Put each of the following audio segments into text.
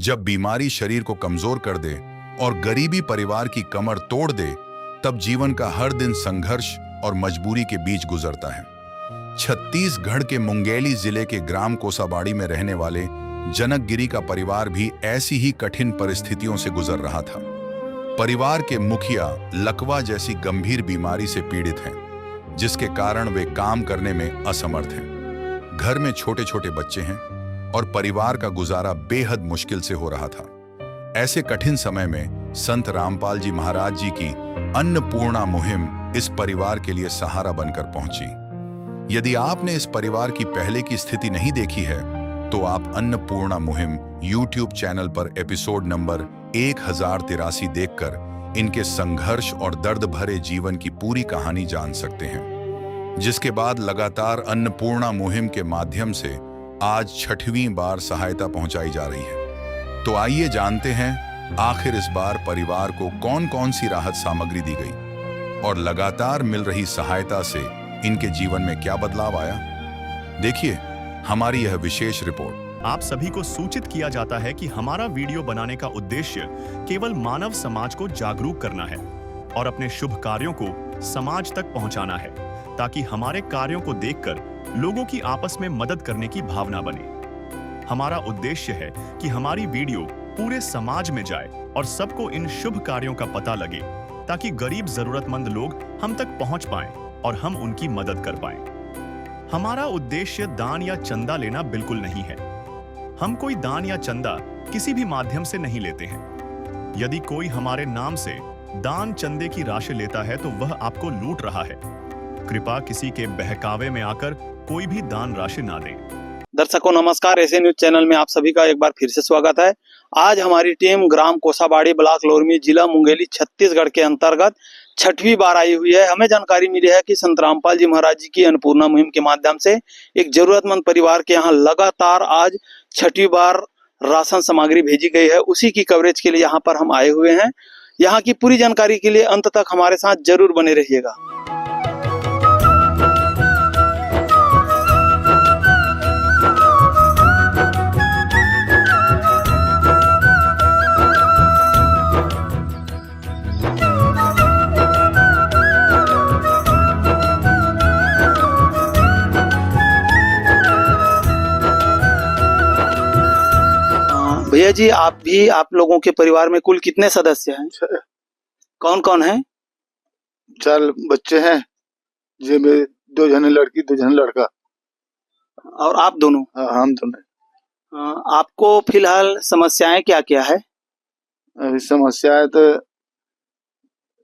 जब बीमारी शरीर को कमजोर कर दे और गरीबी परिवार की कमर तोड़ दे, तब जीवन का हर दिन संघर्ष और मजबूरी के बीच गुजरता है। छत्तीसगढ़ के मुंगेली जिले के ग्राम कोसाबाड़ी में रहने वाले जनक गिरी का परिवार भी ऐसी ही कठिन परिस्थितियों से गुजर रहा था। परिवार के मुखिया लकवा जैसी गंभीर बीमारी से पीड़ित हैं, जिसके कारण वे काम करने में असमर्थ हैं। घर में छोटे छोटे बच्चे हैं और परिवार का गुजारा बेहद मुश्किल से हो रहा था। ऐसे कठिन समय में संत रामपाल जी महाराज जी की अन्नपूर्णा मुहिम इस परिवार के लिए सहारा बनकर पहुंची। यदि आपने इस परिवार की पहले की स्थिति नहीं देखी है, तो आप अन्नपूर्णा मुहिम YouTube चैनल पर एपिसोड नंबर 1083 देखकर इनके संघर्ष और दर्द भरे जीवन की पूरी कहानी जान सकते हैं। जिसके बाद लगातार अन्नपूर्णा मुहिम के माध्यम से आज 6वीं बार सहायता पहुंचाई जा रही है। तो आइए जानते हैं आखिर इस बार परिवार को कौन कौन सी राहत सामग्री दी गई और लगातार मिल रही सहायता से इनके जीवन में क्या बदलाव आया। देखिए हमारी यह विशेष रिपोर्ट। आप सभी को सूचित किया जाता है कि हमारा वीडियो बनाने का उद्देश्य केवल मानव समाज को जागरूक करना है और अपने शुभ कार्यों को समाज तक पहुंचाना है, ताकि हमारे कार्यों को देखकर लोगों की आपस में मदद करने की भावना बने। हमारा उद्देश्य है कि हमारी वीडियो पूरे समाज में जाए और सबको इन शुभ कार्यों का पता लगे, ताकि गरीब जरूरतमंद लोग हम तक पहुंच पाएं और हम उनकी मदद कर पाएं। हमारा उद्देश्य दान या चंदा लेना बिल्कुल नहीं है। हम कोई दान या चंदा किसी भी माध्यम से नहीं लेते हैं। यदि कोई हमारे नाम से दान चंदे की राशि लेता है तो वह आपको लूट रहा है। कृपया किसी के बहकावे में आकर कोई भी दान राशि ना दें। दर्शकों नमस्कार, ऐसे न्यूज चैनल में आप सभी का एक बार फिर से स्वागत है। आज हमारी टीम ग्राम कोसाबाड़ी, ब्लॉक लोरमी, जिला मुंगेली, छत्तीसगढ़ के अंतर्गत 6वीं बार आई हुई है। हमें जानकारी मिली है कि संत रामपाल जी महाराज जी की अन्नपूर्णा मुहिम के माध्यम से एक जरूरतमंद परिवार के यहाँ लगातार आज 6वीं बार राशन सामग्री भेजी गई है। उसी की कवरेज के लिए यहाँ पर हम आए हुए हैं। यहाँ की पूरी जानकारी के लिए अंत तक हमारे साथ जरूर बने रहिएगा। भैया जी, आप लोगों के परिवार में कुल कितने सदस्य हैं? कौन कौन हैं? 4 बच्चे हैं, जिसमें 2 जने लड़की 2 जने लड़का। और आप दोनों? हाँ, हम दोनों। आपको फिलहाल समस्याएं क्या क्या है? अभी समस्या तो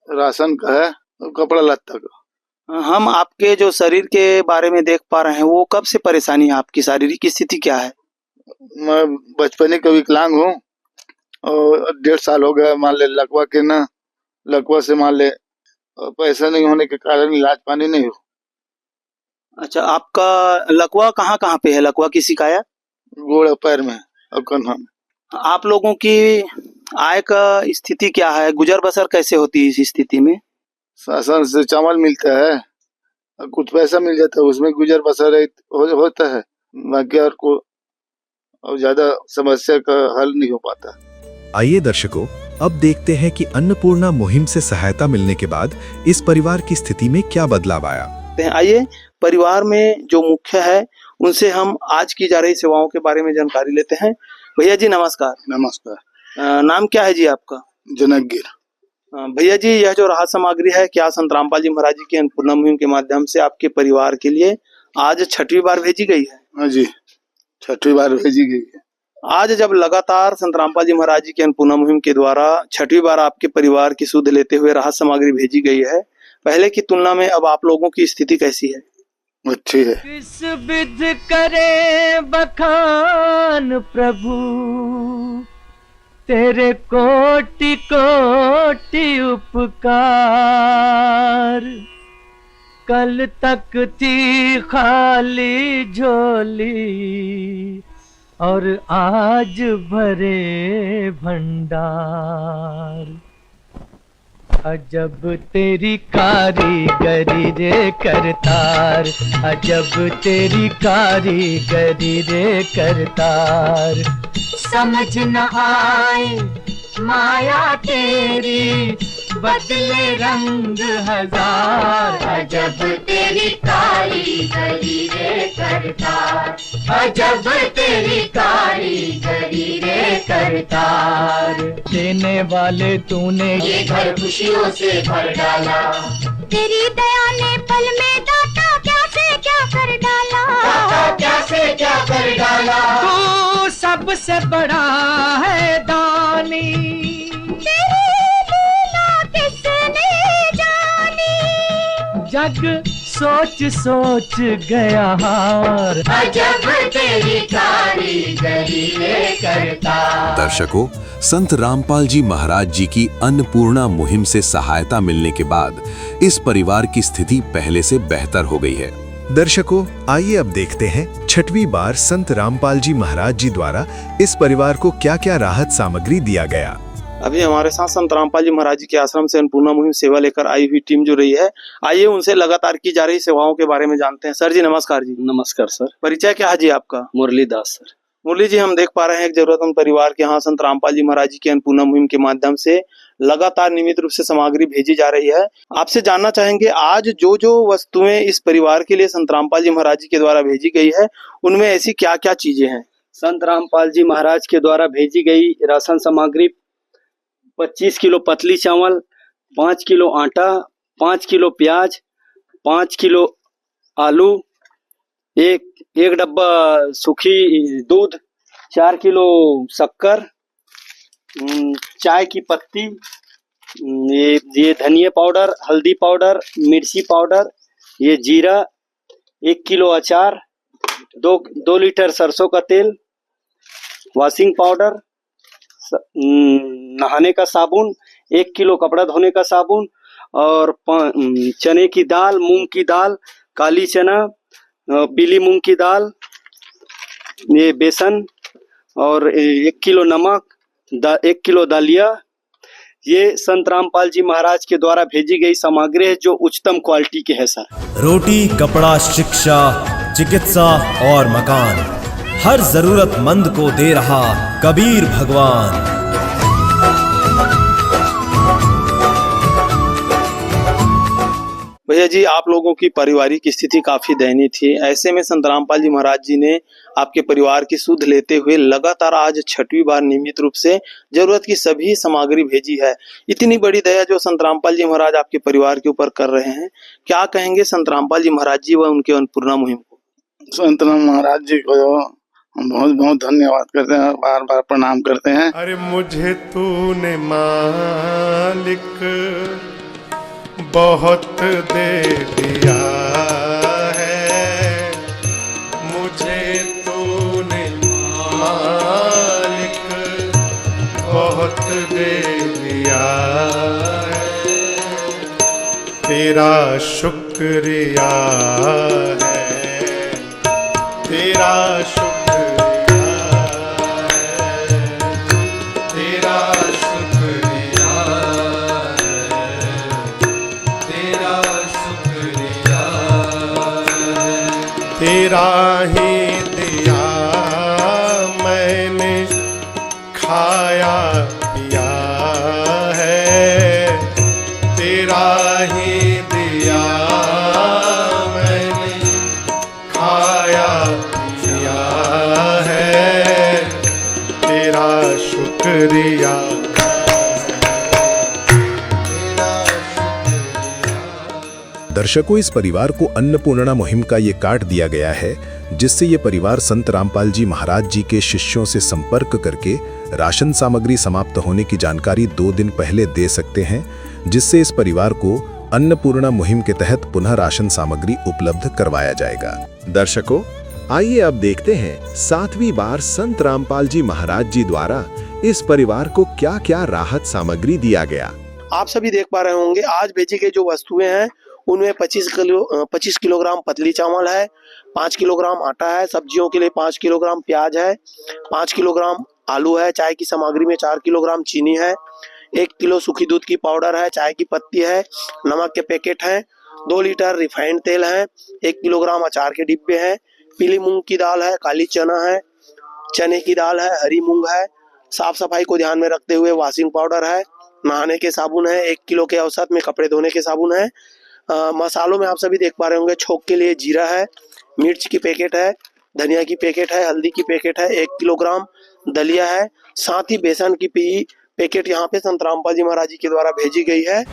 राशन का है और कपड़ा लत्ता का। हम आपके जो शरीर के बारे में देख पा रहे हैं, वो कब से परेशानी है? आपकी शारीरिक स्थिति क्या है? मैं बचपन का विकलांग हूँ और 1.5 साल हो गया। मान ले लकवा के ना, लकवा से मान ले पैसा नहीं होने के कारण इलाज पानी नहीं हो। अच्छा, आपका लकवा कहाँ कहाँ पे है? लकवा की शिकायत? गोड़ पैर में और कन्हा में। आप लोगों की आय का स्थिति क्या है? गुजर बसर कैसे होती है इस स्थिति में? शासन से चावल मिलता है और कुछ पैसा मिल जाता है, उसमें गुजर बसर होता है। बाकी और को और ज्यादा समस्या का हल नहीं हो पाता। आइए दर्शकों, अब देखते हैं कि अन्नपूर्णा मुहिम से सहायता मिलने के बाद इस परिवार की स्थिति में क्या बदलाव आया। आइए परिवार में जो मुख्य है उनसे हम आज की जा रही सेवाओं के बारे में जानकारी लेते हैं। भैया जी नमस्कार। नमस्कार। नाम क्या है जी आपका? जनक गिर। भैया जी, यह जो राहत सामग्री है, क्या संत रामपाल जी महाराज जी की अन्नपूर्णा मुहिम के माध्यम से आपके परिवार के लिए आज 6वीं बार भेजी गई है? हाँ जी, 6वीं बार भेजी गई है। आज जब लगातार संत रामपाल जी महाराज जी की अन्नपूर्णा मुहिम के द्वारा 6वीं बार आपके परिवार की सुध लेते हुए राहत सामग्री भेजी गई है, पहले की तुलना में अब आप लोगों की स्थिति कैसी है? अच्छी है। किस विध करे बखान प्रभु, तेरे कोटि कोटि उपकार। कल तक थी खाली झोली और आज भरे भंडार। अजब तेरी कारीगरी रे करतार, अजब तेरी कारीगरी रे करतार। समझ न आए माया तेरी, बदले रंग हजार। अजब तेरी कारीगरी रे करतार, अजब तेरी कारीगरी रे करतार। देने वाले तूने ये घर खुशियों से भर डाला, तेरी दया ने पल में दाता क्या से क्या कर डाला, दाता क्या से क्या कर डाला। तू सबसे बड़ा है दानी, तेरी लीला किसने जानी। जग सोच सोच गया हार। अजब तेरी कारीगरी रे करतार। दर्शकों, संत रामपाल जी महाराज जी की अन्नपूर्णा मुहिम से सहायता मिलने के बाद इस परिवार की स्थिति पहले से बेहतर हो गई है। दर्शकों, आइए अब देखते हैं छठवीं बार संत रामपाल जी महाराज जी द्वारा इस परिवार को क्या-क्या राहत सामग्री दिया गया। अभी हमारे साथ संत रामपाल जी महाराज जी के आश्रम से अन्नपूर्णा मुहिम सेवा लेकर आई हुई टीम जो रही है, आइए उनसे लगातार की जा रही सेवाओं के बारे में जानते हैं। सर जी नमस्कार जी। नमस्कार सर। परिचय क्या है जी आपका? मुरलीदास सर। मुरली जी, हम देख पा रहे हैं एक जरूरतमंद परिवार के यहाँ संत रामपाल जी महाराज जी की अन्नपूर्णा मुहिम के माध्यम से लगातार नियमित रूप से सामग्री भेजी जा रही है। आपसे जानना चाहेंगे आज जो जो वस्तुएं इस परिवार के लिए संत रामपाल जी महाराज जी के द्वारा भेजी गई है, उनमें ऐसी क्या क्या चीजें हैं? संत रामपाल जी महाराज के द्वारा भेजी गई राशन सामग्री 25 किलो पतली चावल, 5 किलो आटा, 5 किलो प्याज, 5 किलो आलू, एक डब्बा सूखी दूध, 4 किलो शक्कर, चाय की पत्ती, ये धनिया पाउडर, हल्दी पाउडर, मिर्ची पाउडर, ये जीरा, 1 किलो अचार, 2 लीटर सरसों का तेल, वॉशिंग पाउडर, नहाने का साबुन, 1 किलो कपड़ा धोने का साबुन और चने की दाल, मूंग की दाल, काली चना, पीली मूंग की दाल, ये बेसन और 1 किलो नमक, 1 किलो दालिया। ये संत रामपाल जी महाराज के द्वारा भेजी गई सामग्री है जो उच्चतम क्वालिटी के है सर। रोटी, कपड़ा, शिक्षा, चिकित्सा और मकान, हर जरूरतमंद को दे रहा कबीर भगवान। भैया जी, आप लोगों की पारिवारिक स्थिति काफी दयनीय थी। ऐसे में संत रामपाल जी महाराज जी ने आपके परिवार की सुध लेते हुए लगातार आज छठवीं बार नियमित रूप से जरूरत की सभी सामग्री भेजी है। इतनी बड़ी दया जो संत रामपाल जी महाराज आपके परिवार के ऊपर कर रहे हैं, क्या कहेंगे संत रामपाल जी महाराज जी व उनके अन्नपूर्णा मुहिम को? संत राम महाराज जी को हम बहुत बहुत धन्यवाद करते हैं, बार बार प्रणाम करते हैं। अरे मुझे तूने मालिक बहुत दे दिया है, मुझे तूने मालिक बहुत दे दिया है, तेरा शुक्रिया है, तेरा शुक्रिया है, तेरा शुक्रिया है, तेरा शुक्रिया है, तेरा ही दिया मैंने खाया पिया है, तेरा ही दिया मैंने खाया पिया है, तेरा शुक्रिया। दर्शकों, इस परिवार को अन्नपूर्णा मुहिम का ये कार्ड दिया गया है, जिससे ये परिवार संत रामपाल जी महाराज जी के शिष्यों से संपर्क करके राशन सामग्री समाप्त होने की जानकारी 2 दिन पहले दे सकते हैं, जिससे इस परिवार को अन्नपूर्णा मुहिम के तहत पुनः राशन सामग्री उपलब्ध करवाया जाएगा। दर्शकों, आइए अब देखते हैं 7वीं बार संत रामपाल जी महाराज जी द्वारा इस परिवार को क्या-क्या राहत सामग्री दिया गया। आप सभी देख पा रहे होंगे आज भेजी गई जो वस्तुएं हैं उनमें 25 किलोग्राम पतली चावल है, 5 किलोग्राम आटा है, सब्जियों के लिए 5 किलोग्राम प्याज है, 5 किलोग्राम आलू है, चाय की सामग्री में 4 किलोग्राम चीनी है, 1 किलो सूखी दूध की पाउडर है, चाय की पत्ती है, नमक के पैकेट हैं, 2 लीटर रिफाइंड तेल है, 1 किलोग्राम अचार के डिब्बे हैं, पीली मूंग की दाल है, काली चना है चने की दाल है, हरी मूंग है, साफ सफाई को ध्यान में रखते हुए वॉशिंग पाउडर है, नहाने के साबुन है, 1 किलो के औसत में कपड़े धोने के साबुन है। मसालों में आप सभी देख पा रहे होंगे, छोंक के लिए जीरा है, मिर्च की पैकेट है, धनिया की पैकेट है, हल्दी की पैकेट है, 1 किलोग्राम दलिया है, साथ ही बेसन की पैकेट यहाँ पे संत रामपाल जी महाराज जी के द्वारा भेजी गई है।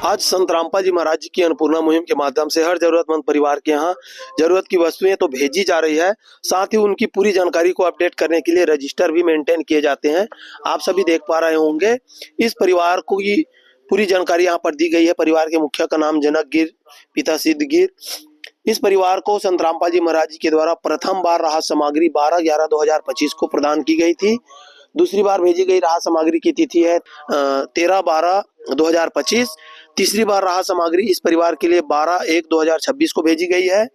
आज संत रामपाल जी महाराज जी की अन्नपूर्णा मुहिम के माध्यम से हर जरूरतमंद परिवार के यहाँ जरूरत की वस्तुएं तो भेजी जा रही है, साथ ही उनकी पूरी जानकारी को अपडेट करने के लिए रजिस्टर भी मेंटेन किए जाते हैं। आप सभी देख पा रहे होंगे, इस परिवार को की पूरी जानकारी यहाँ पर दी गई है। परिवार के मुखिया का नाम जनक गिर, पिता सिद्ध गिर। इस परिवार को संत रामपाल जी महाराज जी के द्वारा प्रथम बार राहत सामग्री 12/11/2025 को प्रदान की गई थी। दूसरी बार भेजी गई राहत सामग्री की तिथि है 13/12/2025। तीसरी बार राहत सामग्री इस परिवार के लिए 12/1/2026 को भेजी गई है।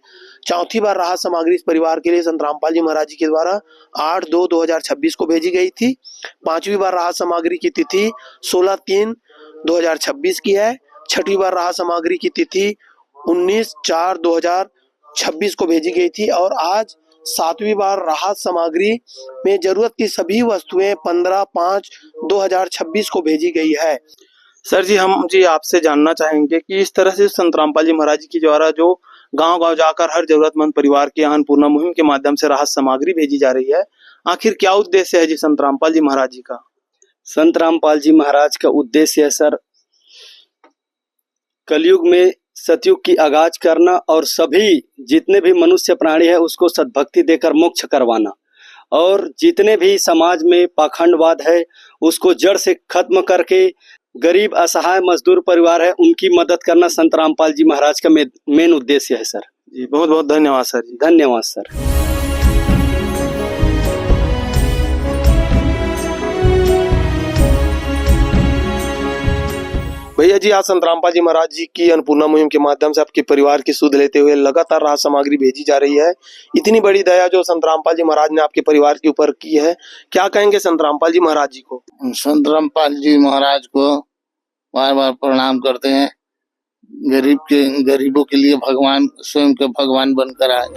चौथी बार राहत सामग्री इस परिवार के लिए संत रामपाल जी महाराज जी के द्वारा 8/2/2026 को भेजी गई थी। पांचवी बार राहत सामग्री की तिथि 16/3/2026 की है। छठी बार राहत सामग्री की तिथि 19/4/2026 को भेजी गई थी और आज 7वीं बार राहत सामग्री में जरूरत की सभी वस्तुएं 15/5/2026 को भेजी गई है। सर जी, हम आपसे जानना चाहेंगे कि इस तरह से संत रामपाल जी महाराज जी के द्वारा जो गांव-गांव जाकर हर जरूरतमंद परिवार के यहाँ अन्नपूर्णा मुहिम के माध्यम से राहत सामग्री भेजी जा रही है, आखिर क्या उद्देश्य है जी संत रामपाल जी महाराज जी का? संत रामपाल जी महाराज का उद्देश्य है सर, कलयुग में सतयुग की आगाज करना और सभी जितने भी मनुष्य प्राणी है उसको सद्भक्ति देकर मोक्ष करवाना, और जितने भी समाज में पाखंडवाद है उसको जड़ से खत्म करके गरीब असहाय मजदूर परिवार है उनकी मदद करना संत रामपाल जी महाराज का मेन उद्देश्य है सर जी। बहुत बहुत धन्यवाद सर जी। धन्यवाद सर। भैया जी, आज संत रामपाल जी महाराज जी की अन्नपूर्णा मुहिम के माध्यम से आपके परिवार की सुध लेते हुए लगातार राहत सामग्री भेजी जा रही है। इतनी बड़ी दया जो संत रामपाल जी महाराज ने आपके परिवार के ऊपर की है, क्या कहेंगे संत रामपाल जी महाराज जी को? संत रामपाल जी महाराज को बार बार प्रणाम करते हैं। गरीबों के लिए भगवान स्वयं के भगवान बनकर आए।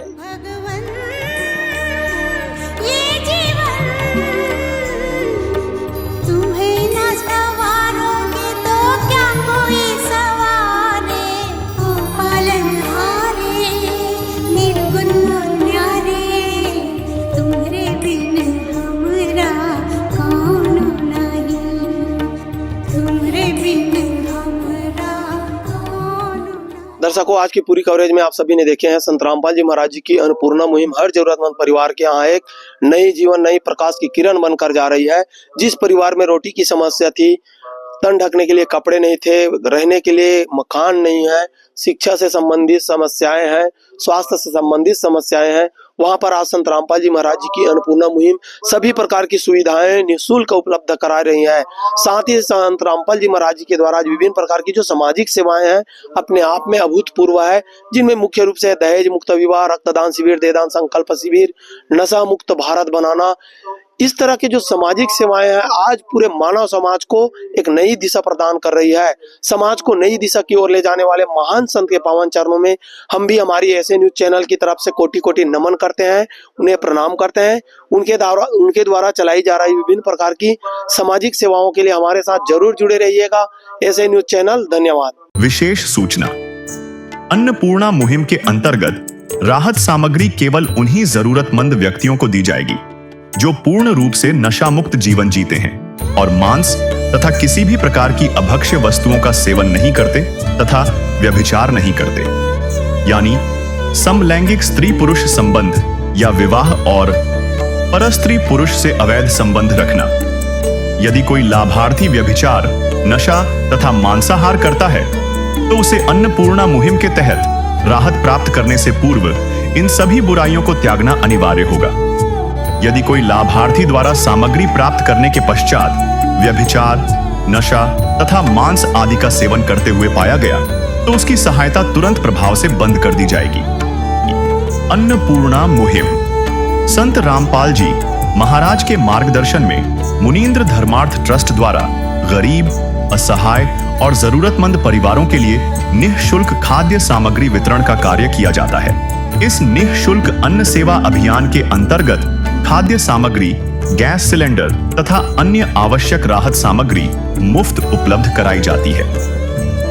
दर्शकों, आज की पूरी कवरेज में आप सभी ने देखे हैं संत रामपाल जी महाराज जी की अन्नपूर्णा मुहिम हर जरूरतमंद परिवार के यहाँ एक नई जीवन, नई प्रकाश की किरण बनकर जा रही है। जिस परिवार में रोटी की समस्या थी, तन ढकने के लिए कपड़े नहीं थे, रहने के लिए मकान नहीं है, शिक्षा से संबंधित समस्याएं हैं, स्वास्थ्य से संबंधित समस्याएं हैं, वहां पर आज संत रामपाल जी महाराज जी की अन्नपूर्णा मुहिम सभी प्रकार की सुविधाएं निःशुल्क उपलब्ध करा रही है। साथ ही संत रामपाल जी महाराज जी के द्वारा विभिन्न प्रकार की जो सामाजिक सेवाएं हैं अपने आप में अभूतपूर्व है, जिनमें मुख्य रूप से दहेज मुक्त विवाह, रक्तदान शिविर, देहदान संकल्प शिविर, नशा मुक्त भारत बनाना, इस तरह की जो सामाजिक सेवाएं हैं आज पूरे मानव समाज को एक नई दिशा प्रदान कर रही है। समाज को नई दिशा की ओर ले जाने वाले महान संत के पावन चरणों में हम भी हमारी ऐसे न्यूज चैनल की तरफ से कोटि कोटि नमन करते हैं, उन्हें प्रणाम करते हैं। उनके द्वारा चलाई जा रही विभिन्न प्रकार की सामाजिक सेवाओं के लिए हमारे साथ जरूर जुड़े रहिएगा। ऐसे न्यूज चैनल, धन्यवाद। विशेष सूचना, अन्नपूर्णा मुहिम के अंतर्गत राहत सामग्री केवल उन्हीं जरूरतमंद व्यक्तियों को दी जाएगी जो पूर्ण रूप से नशा मुक्त जीवन जीते हैं और मांस तथा किसी भी प्रकार की अभक्ष्य वस्तुओं का सेवन नहीं करते तथा व्यभिचार नहीं करते, यानी समलैंगिक स्त्री पुरुष संबंध या विवाह और परस्त्री पुरुष से अवैध संबंध रखना। यदि कोई लाभार्थी व्यभिचार, नशा तथा मांसाहार करता है तो उसे अन्नपूर्णा मुहिम के तहत राहत प्राप्त करने से पूर्व इन सभी बुराइयों को त्यागना अनिवार्य होगा। यदि कोई लाभार्थी द्वारा सामग्री प्राप्त करने के पश्चात व्यभिचार, नशा तथा मांस आदि का सेवन करते हुए पाया गया तो उसकी सहायता तुरंत प्रभाव से बंद कर दी जाएगी। अन्नपूर्णा मुहिम संत रामपाल जी महाराज के मार्गदर्शन में मुनींद्र धर्मार्थ ट्रस्ट द्वारा गरीब, असहाय और जरूरतमंद परिवारों के लिए निःशुल्क खाद्य सामग्री वितरण का कार्य किया जाता है। इस निःशुल्क अन्न सेवा अभियान के अंतर्गत खाद्य सामग्री, गैस सिलेंडर तथा अन्य आवश्यक राहत सामग्री मुफ्त उपलब्ध कराई जाती है।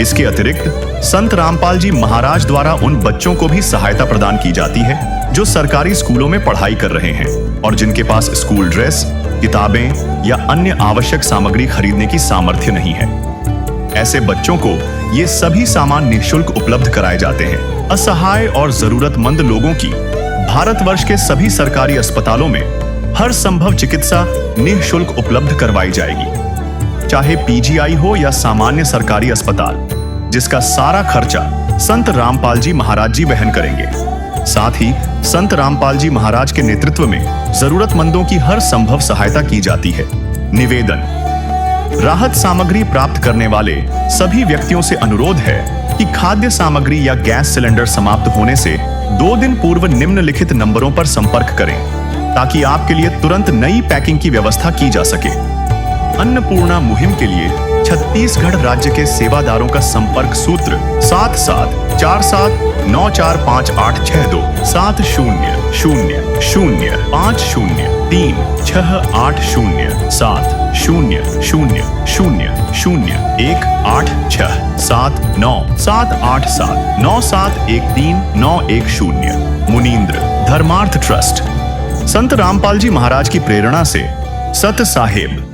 इसके अतिरिक्त संत रामपाल जी महाराज द्वारा उन बच्चों को भी सहायता प्रदान की जाती है जो सरकारी स्कूलों में पढ़ाई कर रहे हैं और जिनके पास स्कूल ड्रेस, किताबें या अन्य आवश्यक सामग्री खरीदने की सामर्थ्य नहीं है। ऐसे बच्चों को ये सभी सामान निःशुल्क उपलब्ध कराए जाते हैं। असहाय और जरूरतमंद लोगों की भारतवर्ष के सभी सरकारी अस्पतालों में हर संभव चिकित्सा निःशुल्क उपलब्ध करवाई जाएगी, चाहे पीजीआई हो या सामान्य सरकारी अस्पताल, जिसका सारा खर्चा संत रामपाल जी महाराज जी वहन करेंगे। साथ ही संत रामपाल जी महाराज के नेतृत्व में जरूरतमंदों की हर संभव सहायता की जाती है। निवेदन: राहत सामग्री प्राप्त करने वाले सभी व्यक्तियों से अनुरोध है कि खाद्य सामग्री या गैस सिलेंडर समाप्त होने से 2 दिन पूर्व निम्नलिखित नंबरों पर संपर्क करें ताकि आपके लिए तुरंत नई पैकिंग की व्यवस्था की जा सके। अन्नपूर्णा मुहिम के लिए छत्तीसगढ़ राज्य के सेवादारों का संपर्क सूत्र 7747945862 700813 मुनींद्र धर्मार्थ ट्रस्ट। संत रामपाल जी महाराज की प्रेरणा से सत साहेब